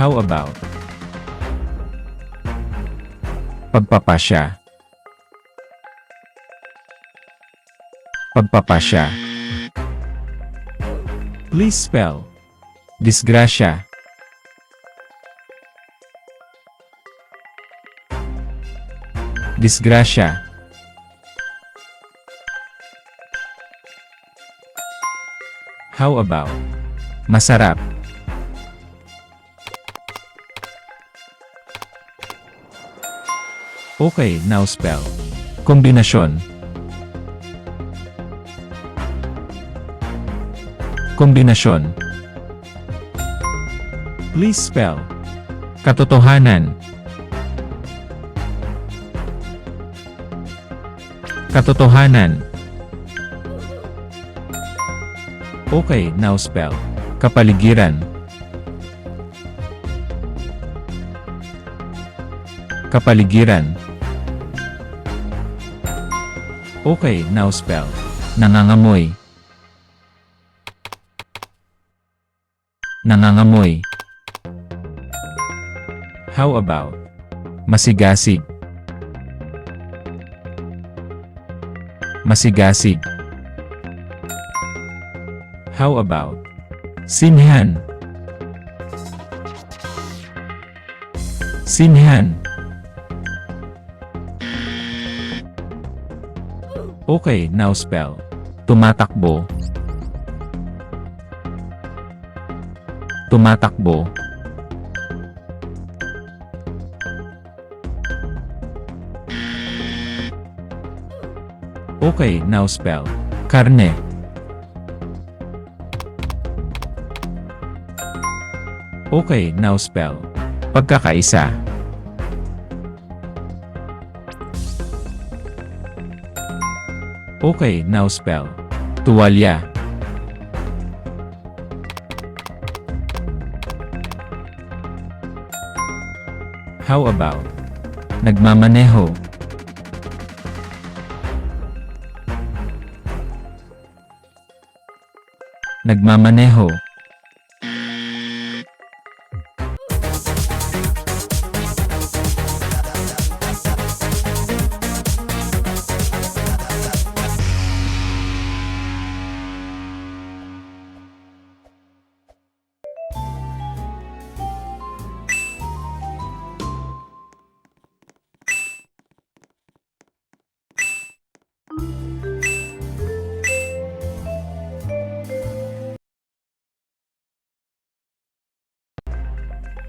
How about pagpapasya? Pagpapasya. Please spell disgrasya. Disgrasya. How about masarap? Okay, now spell kombinasyon. Kombinasyon. Please spell katotohanan. Katotohanan. Okay, now spell kapaligiran. Kapaligiran. Okay, now spell nangangamoy. Nangangamoy. How about masigasig? Masigasig. How about sinhan? Sinhan. Okay, now spell tumatakbo. Tumatakbo. Okay, now spell karne. Okay, now spell pagkakaisa. Okay, now spell tuwalya. How about nagmamaneho? Nagmamaneho.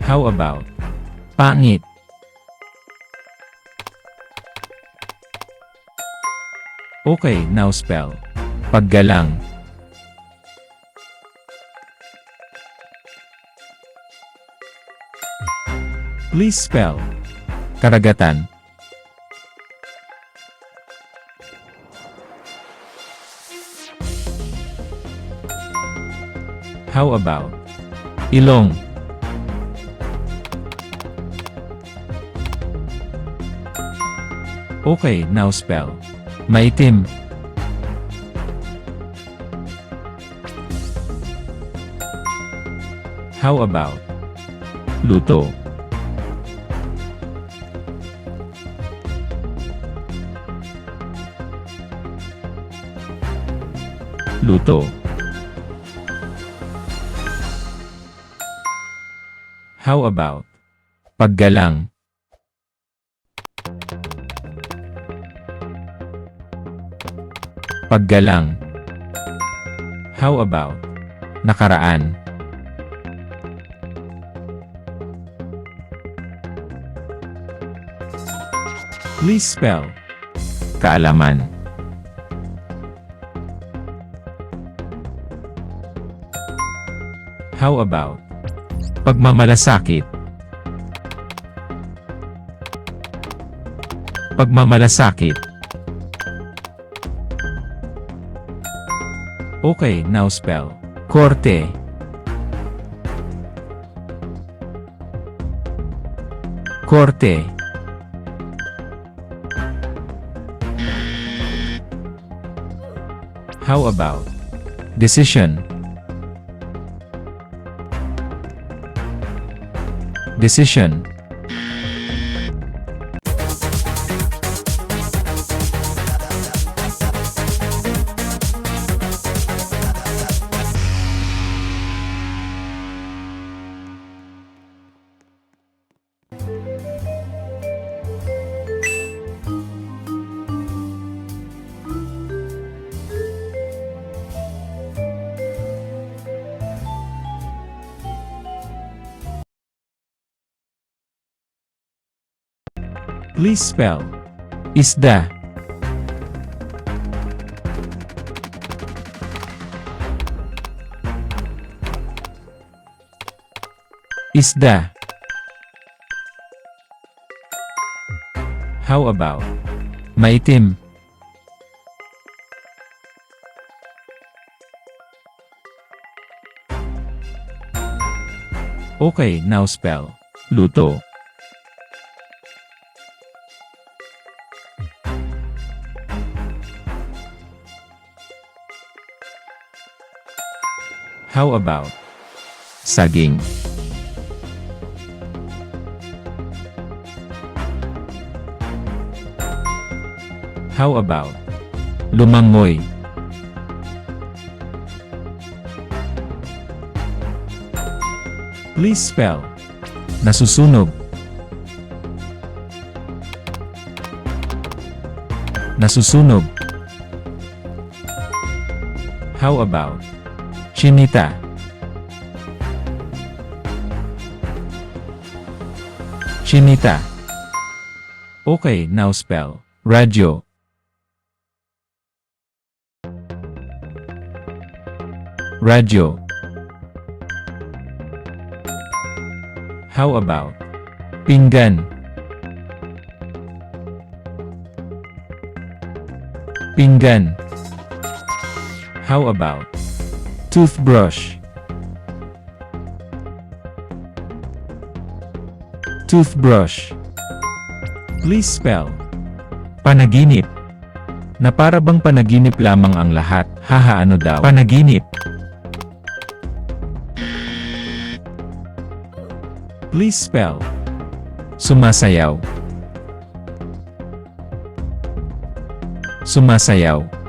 How about pangit? Okay, now spell paggalang. Please spell karagatan. How about ilong? Okay, now spell maitim. How about luto? Luto. How about paggalang? Paggalang. How about nakaraan? Please spell kaalaman. How about pagmamalasakit? Pagmamalasakit. Okay, now spell korte. Korte. How about decision? Decision. Please spell. Isda. Isda. How about maitim? Okay, now spell. Luto. How about saging? How about lumangoy? Please spell. Nasusunog. Nasusunog. How about chinita? Chinita. Okay, now spell. Radyo. Radyo. How about pinggan? Pinggan. How about toothbrush? Toothbrush. Please spell. Panaginip. Na para bang panaginip lamang ang lahat, haha ano daw? Panaginip. Please spell. Sumasayaw. Sumasayaw.